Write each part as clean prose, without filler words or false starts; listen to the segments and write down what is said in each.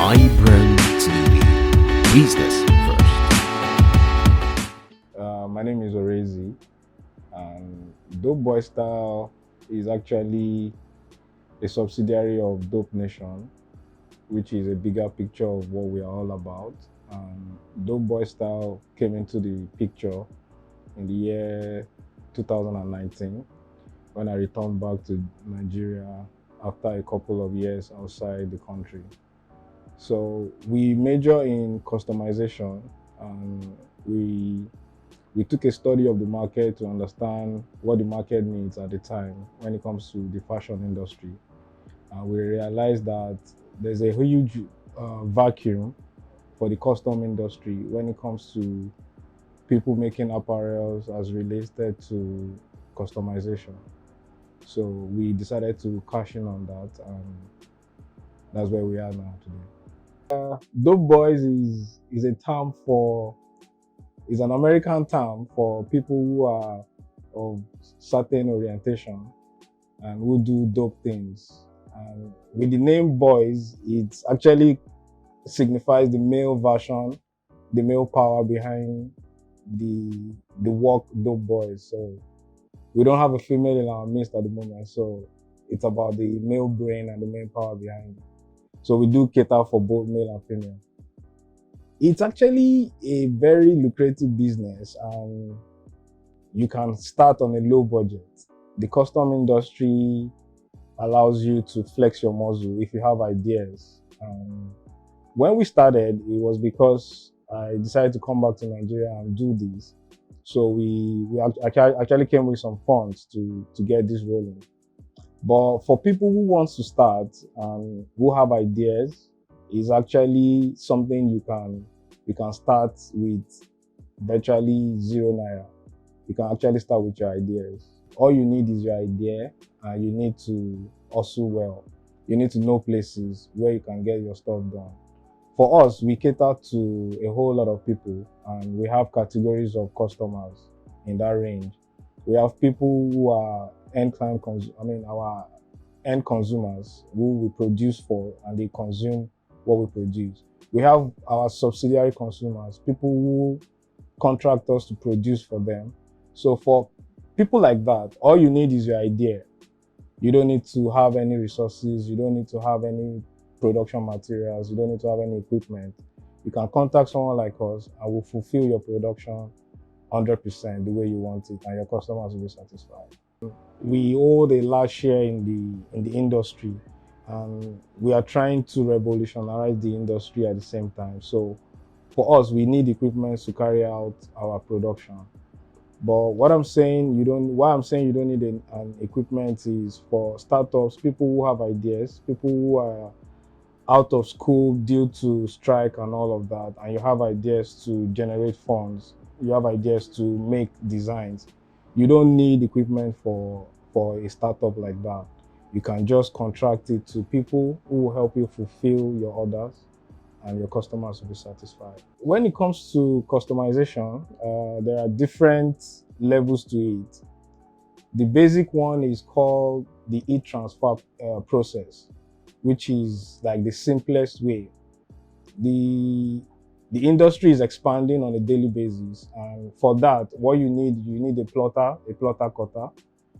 iBrandTV. Business first. My name is Orezi, and Dope Boiz Style is actually a subsidiary of Dope Nation, which is a bigger picture of what we are all about. Dope Boiz Style came into the picture in the year 2019 when I returned back to Nigeria after a couple of years outside the country. So we major in customization, and we took a study of the market to understand what the market needs at the time when it comes to the fashion industry. We realized that there's a huge vacuum for the custom industry when it comes to people making apparels as related to customization. So we decided to cash in on that, and that's where we are now today. Dope Boys is a term for is an American term for people who are of certain orientation and who do dope things. And with the name Boys, it actually signifies the male version, the male power behind the work Dope Boys. So we don't have a female in our midst at the moment, so it's about the male brain and the male power behind it. So we do cater for both male and female. It's actually a very lucrative business, and you can start on a low budget. The custom industry allows you to flex your muscle if you have ideas. When we started, it was because I decided to come back to Nigeria and do this. So we actually came with some funds to get this rolling. But for people who want to start and who have ideas, is actually something you can start with virtually £0. You can actually start with your ideas. All you need is your idea, and you need to hustle well. You need to know places where you can get your stuff done. For us, we cater to a whole lot of people, and we have categories of customers in that range. We have people who are our end consumers who we produce for, and they consume what we produce. We have our subsidiary consumers, people who contract us to produce for them. So for people like that, all you need is your idea. You don't need to have any resources. You don't need to have any production materials. You don't need to have any equipment. You can contact someone like us, and we'll fulfill your production 100% the way you want it, and your customers will be satisfied. We hold a large share in the industry, and we are trying to revolutionize the industry at the same time. So for us, we need equipment to carry out our production. But why I'm saying you don't need an equipment is for startups, people who have ideas, people who are out of school due to strike and all of that, and you have ideas to generate funds, you have ideas to make designs. You don't need equipment for a startup like that. You can just contract it to people who will help you fulfill your orders, and your customers will be satisfied. When it comes to customization, there are different levels to it. The basic one is called the heat transfer process, which is like the simplest way. The industry is expanding on a daily basis, and for that, what you need a plotter cutter,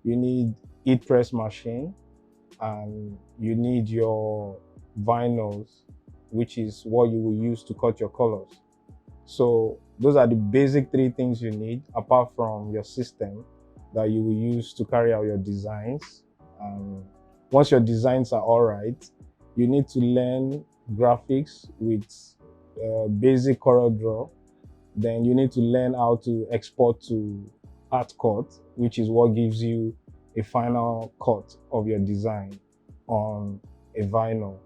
you need heat press machine, and you need your vinyls, which is what you will use to cut your colors. So those are the basic three things you need, apart from your system that you will use to carry out your designs. Once your designs are all right, you need to learn graphics with basic CorelDRAW. Then you need to learn how to export to ArtCut, which is what gives you a final cut of your design on a vinyl,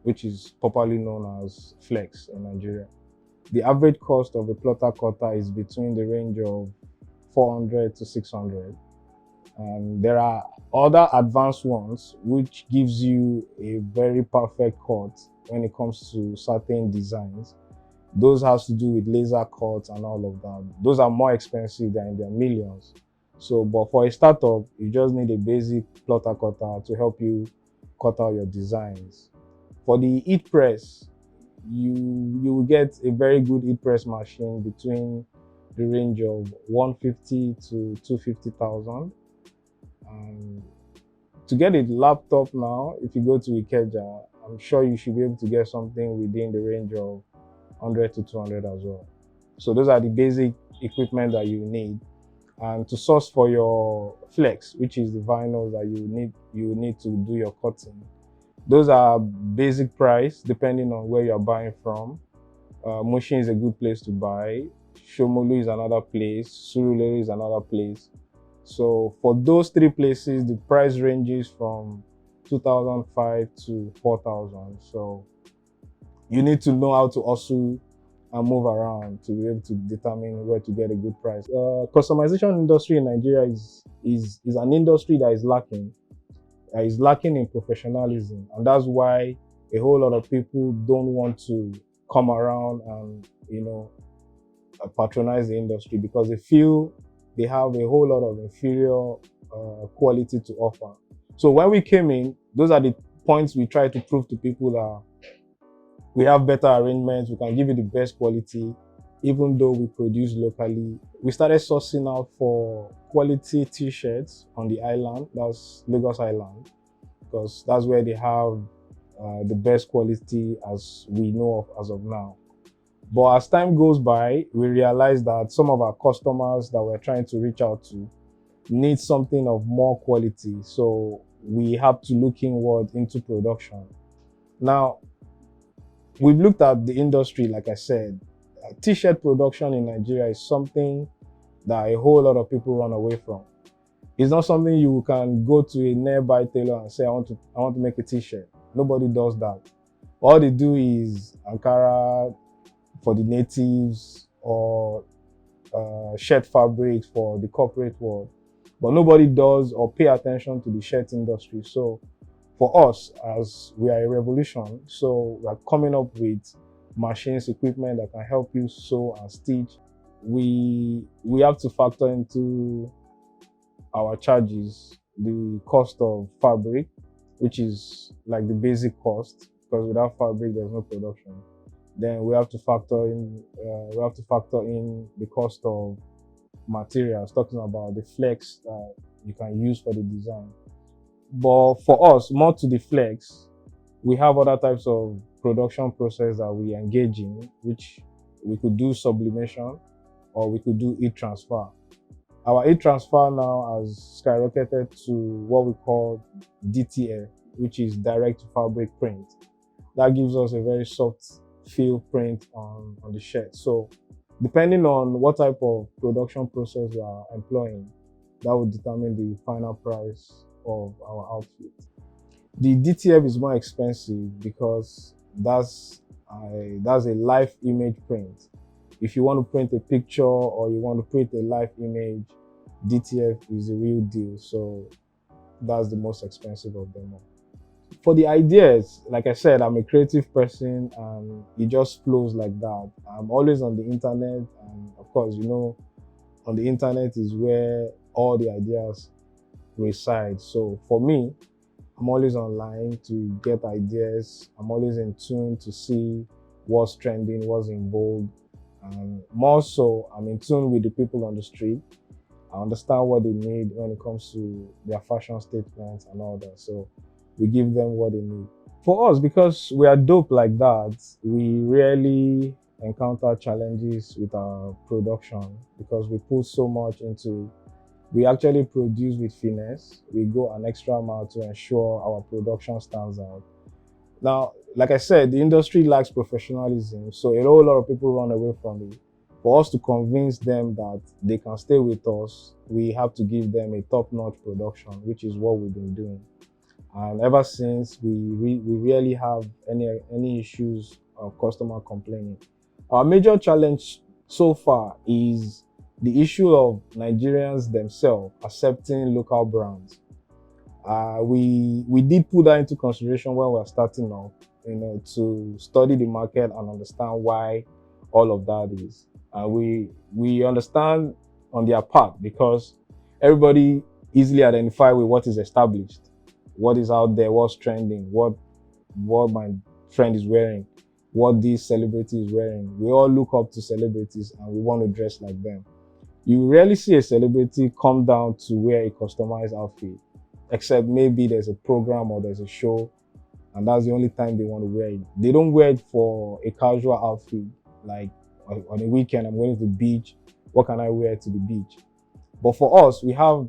which is popularly known as Flex in Nigeria. The average cost of a plotter cutter is between the range of 400 to 600. And there are other advanced ones which gives you a very perfect cut when it comes to certain designs. Those has to do with laser cuts and all of that. Those are more expensive, than in their millions. So, but for a startup, you just need a basic plotter cutter to help you cut out your designs. For the heat press, you will get a very good heat press machine between the range of 150 to 250,000. And to get a laptop now, if you go to Ikeja, I'm sure you should be able to get something within the range of 100 to 200 as well. So those are the basic equipment that you need. And to source for your flex, which is the vinyl that you need to do your cutting. Those are basic price depending on where you're buying from. Mushin is a good place to buy. Shomolu is another place. Surulere is another place. So for those three places, the price ranges from 2005 to 4,000. So you need to know how to hustle and move around to be able to determine where to get a good price. Customization industry in Nigeria is an industry that is lacking. Is lacking in professionalism, and that's why a whole lot of people don't want to come around and patronize the industry, because they feel they have a whole lot of inferior quality to offer. So when we came in, those are the points we try to prove to people that we have better arrangements, we can give you the best quality, even though we produce locally. We started sourcing out for quality t-shirts on the island, that's Lagos Island, because that's where they have the best quality as we know of as of now. But as time goes by, we realize that some of our customers that we're trying to reach out to need something of more quality. So we have to look inward into production. Now, we've looked at the industry, like I said. T-shirt production in Nigeria is something that a whole lot of people run away from. It's not something you can go to a nearby tailor and say, I want to make a t-shirt. Nobody does that. All they do is Ankara for the natives or shirt fabrics for the corporate world. But nobody does or pay attention to the shirt industry. So for us, as we are a revolution, so we're coming up with machines, equipment that can help you sew and stitch. We have to factor into our charges the cost of fabric, which is like the basic cost, because without fabric there's no production. Then we have to factor in the cost of materials, talking about the flex that you can use for the design. But for us, more to the flex, we have other types of production process that we engage in, which we could do sublimation or we could do heat transfer. Our heat transfer now has skyrocketed to what we call DTF, which is direct to fabric print. That gives us a very soft feel print on the shirt. So depending on what type of production process we are employing, that will determine the final price of our outfit. The DTF is more expensive because that's a live image print. If you want to print a picture or you want to print a live image, DTF is the real deal. So that's the most expensive of them all. For the ideas, like I said, I'm a creative person and it just flows like that. I'm always on the internet, and of course, on the internet is where all the ideas reside. So for me, I'm always online to get ideas. I'm always in tune to see what's trending, what's in vogue. And more so, I'm in tune with the people on the street. I understand what they need when it comes to their fashion statements and all that. So we give them what they need. For us, because we are dope like that, we rarely encounter challenges with our production because we put so much into it. We actually produce with finesse. We go an extra mile to ensure our production stands out. Now, like I said, the industry lacks professionalism, so a whole lot of people run away from it. For us to convince them that they can stay with us, we have to give them a top-notch production, which is what we've been doing. And ever since, we rarely have any issues of customer complaining. Our major challenge so far is the issue of Nigerians themselves accepting local brands. We did put that into consideration when we were starting off, to study the market and understand why all of that is. We understand on their part because everybody easily identify with what is established, what is out there, what's trending, what my friend is wearing. what this celebrity is wearing. We all look up to celebrities and we want to dress like them. You rarely see a celebrity come down to wear a customized outfit, except maybe there's a program or there's a show, and that's the only time they want to wear it. They don't wear it for a casual outfit, like on a weekend, I'm going to the beach. What can I wear to the beach? But for us, we have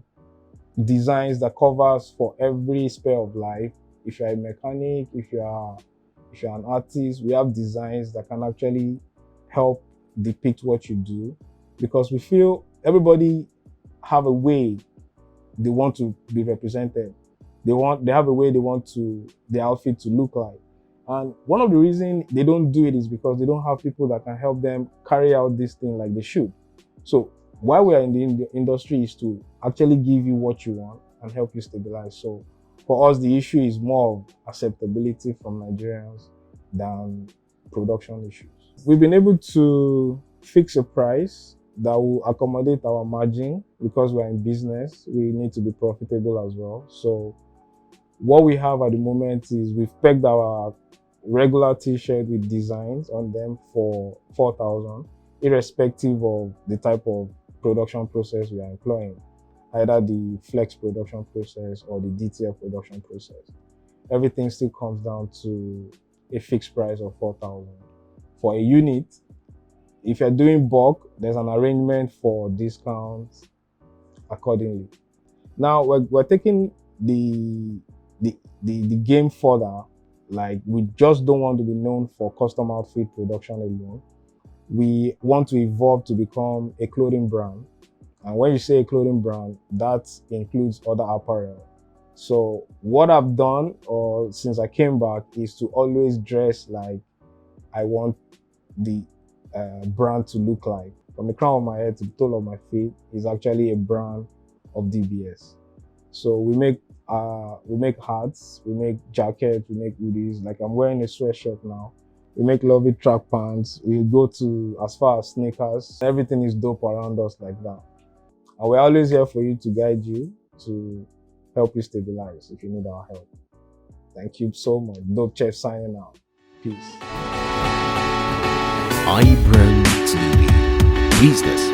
designs that covers for every sphere of life. If you're a mechanic, if you're an artist, we have designs that can actually help depict what you do, because we feel everybody have a way they want to be represented. They have a way they want their outfit to look like. And one of the reasons they don't do it is because they don't have people that can help them carry out this thing like they should. So why we are in the industry is to actually give you what you want and help you stabilize. So for us, the issue is more of acceptability from Nigerians than production issues. We've been able to fix a price that will accommodate our margin. Because we're in business, we need to be profitable as well. So what we have at the moment is we've pegged our regular t-shirt with designs on them for 4,000, irrespective of the type of production process we are employing, either the flex production process or the DTF production process. Everything still comes down to a fixed price of 4,000. For a unit, if you're doing bulk, there's an arrangement for discounts accordingly. Now we're taking the game further. Like, we just don't want to be known for custom outfit production alone. We want to evolve to become a clothing brand. And when you say a clothing brand, that includes other apparel. So what I've done, or since I came back, is to always dress like I want the brand to look like. From the crown of my head to the toe of my feet is actually a brand of DBS. So we make hats, we make jackets, we make hoodies. Like, I'm wearing a sweatshirt now. We make lovely track pants. We go to as far as sneakers. Everything is dope around us like that. And we're always here for you to guide you, to help you stabilize if you need our help. Thank you so much. Dope Chef signing out. Peace. iBrandTV. Business